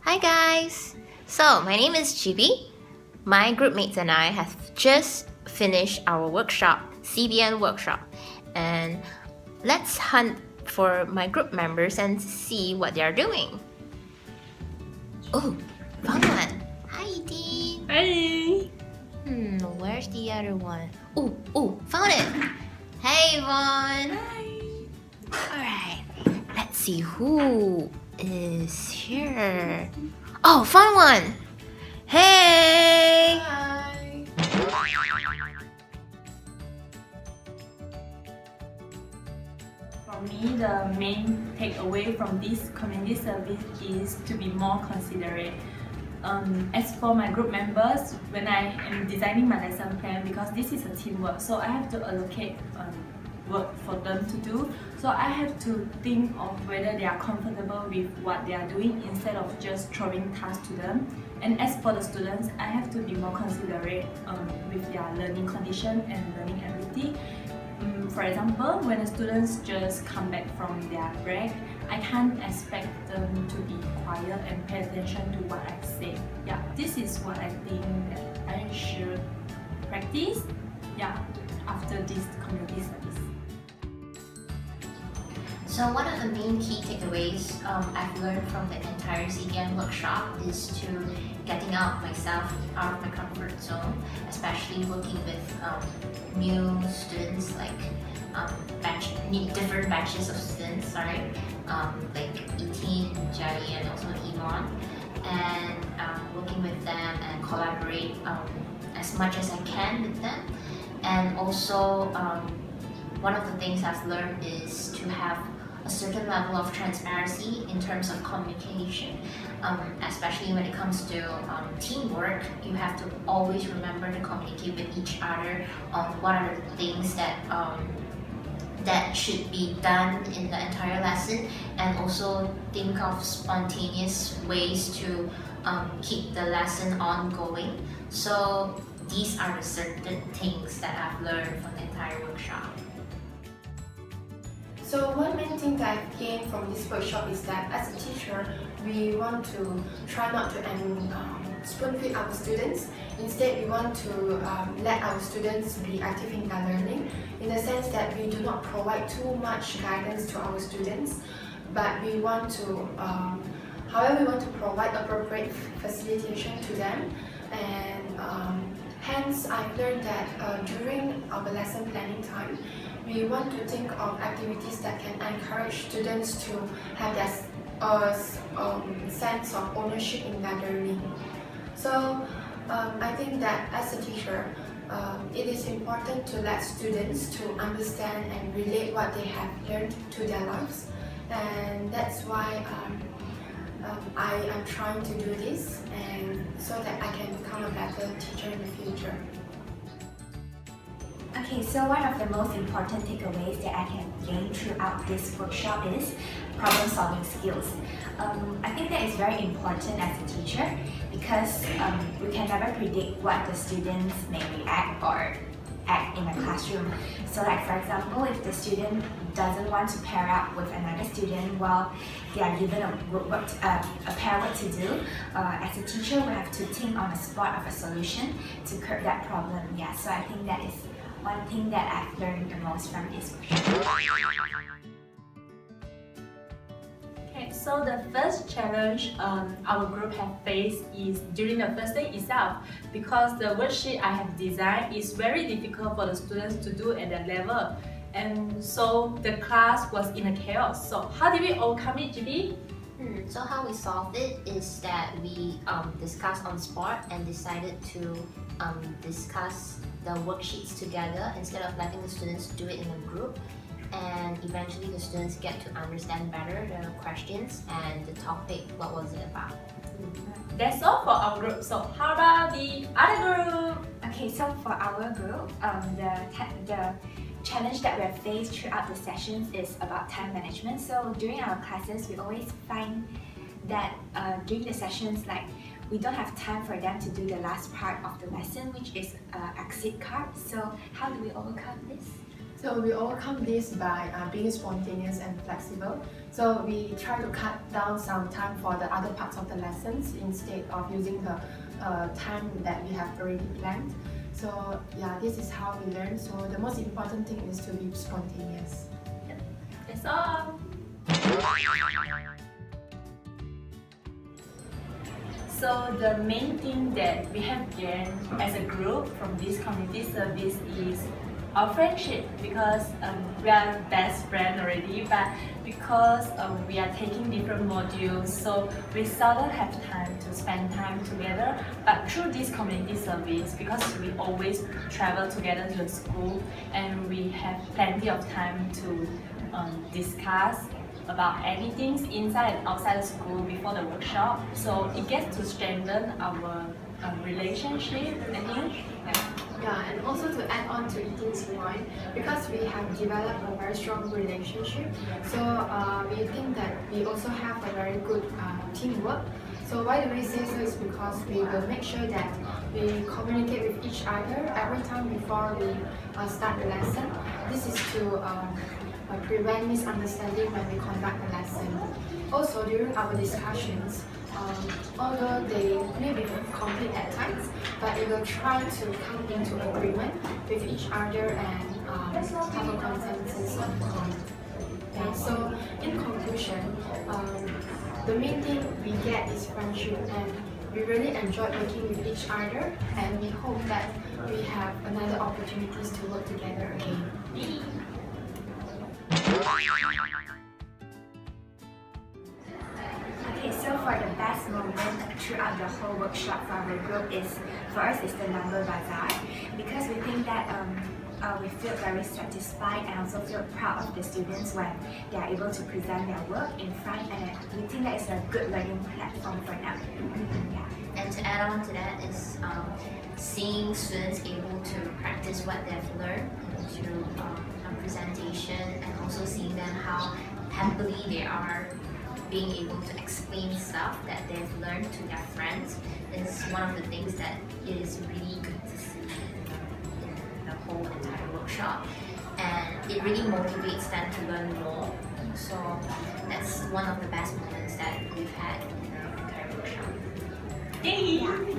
Hi guys! So, my name is Chibi. My group mates and I have just finished our workshop, CBN Workshop. And let's hunt for my group members and see what they are doing. Oh, found one! Hi Yee Tin! Hi! Where's the other one? Oh, found it! Hey Yvonne! Hi! Alright, let's see who is here. Oh, found one! Hey! Hi! For me, the main takeaway from this community service is to be more considerate. As for my group members, when I am designing my lesson plan, because this is a teamwork, so I have to allocate work for them to do. So I have to think of whether they are comfortable with what they are doing instead of just throwing tasks to them. And as for the students, I have to be more considerate with their learning condition and learning ability. For example, when the students just come back from their break, I can't expect them to be quiet and pay attention to what I say. Yeah, this is what I think that I should practice after this community service. So one of the main key takeaways I've learned from the entire CBN workshop is to getting myself out of my comfort zone, especially working with new students, like different batches of students, like Yee Tin, Phong Jia Yi, and also Yvonne, and working with them and collaborate as much as I can with them. And also one of the things I've learned is to have a certain level of transparency in terms of communication, especially when it comes to teamwork. You have to always remember to communicate with each other on what are the things that that should be done in the entire lesson, and also think of spontaneous ways to keep the lesson ongoing. So these are the certain things that I've learned from the entire workshop. So one main thing that I've gained from this workshop is that as a teacher, we want to try not to spoon-feed our students. Instead, we want to let our students be active in their learning, in the sense that we do not provide too much guidance to our students, but we want to, however, we want to provide appropriate facilitation to them. And hence, I've learned that during our lesson planning time, we want to think of activities that can encourage students to have that sense of ownership in their learning. So I think that as a teacher, it is important to let students to understand and relate what they have learned to their lives, and that's why I am trying to do this, and so that I can become a better teacher in the future. Okay, so one of the most important takeaways that I can gain throughout this workshop is problem-solving skills. I think that is very important as a teacher, because we can never predict what the students may react or act in a classroom. So like, for example, if the student doesn't want to pair up with another student while they are given a pair work to do, as a teacher we have to think on the spot of a solution to curb that problem. Yeah, so I think that is one thing that I've learned the most from this workshop. Okay, so the first challenge our group have faced is during the first day itself, because the worksheet I have designed is very difficult for the students to do at that level, and so the class was in a chaos. So how did we overcome it, GB? So how we solved it is that we discussed on spot and decided to discuss the worksheets together instead of letting the students do it in a group, and eventually the students get to understand better the questions and the topic, what was it about. That's all for our group. So how about the other group? Okay, so for our group, the challenge that we have faced throughout the sessions is about time management. So during our classes, we always find that during the sessions, we don't have time for them to do the last part of the lesson, which is exit card. So how do we overcome this? So we overcome this by being spontaneous and flexible. So we try to cut down some time for the other parts of the lessons instead of using the time that we have already planned. So yeah, this is how we learn. So the most important thing is to be spontaneous. That's all. So the main thing that we have gained as a group from this community service is our friendship, because we are best friends already, but because we are taking different modules, so we seldom have time to spend time together. But through this community service, because we always travel together to the school and we have plenty of time to discuss about anything inside and outside the school before the workshop, so it gets to strengthen our relationship, I think. Yeah, and also to add on to Yee Tin's point, because we have developed a very strong relationship, so we think that we also have a very good teamwork. So why do we say so is because we will make sure that we communicate with each other every time before we start the lesson. This is to prevent misunderstanding when we conduct the lesson. Also, during our discussions, although they may be complete at times, but we will try to come into agreement with each other and have a consensus on point. Yeah, so in conclusion, the main thing we get is friendship, and we really enjoy working with each other, and we hope that we have another opportunities to work together again. Okay, so for the best moment throughout the whole workshop for our group is, for us, is the number bazaar, because we think that we feel very satisfied and also feel proud of the students when they are able to present their work in front, and we think that it's a good learning platform for them. Yeah. And to add on to that is seeing students able to practice what they've learned through presentation, and also seeing them how happily they are being able to explain stuff that they've learned to their friends is one of the things that is really good to see in the whole entire workshop, and it really motivates them to learn more. So that's one of the best moments that we've had in the entire workshop. Yay!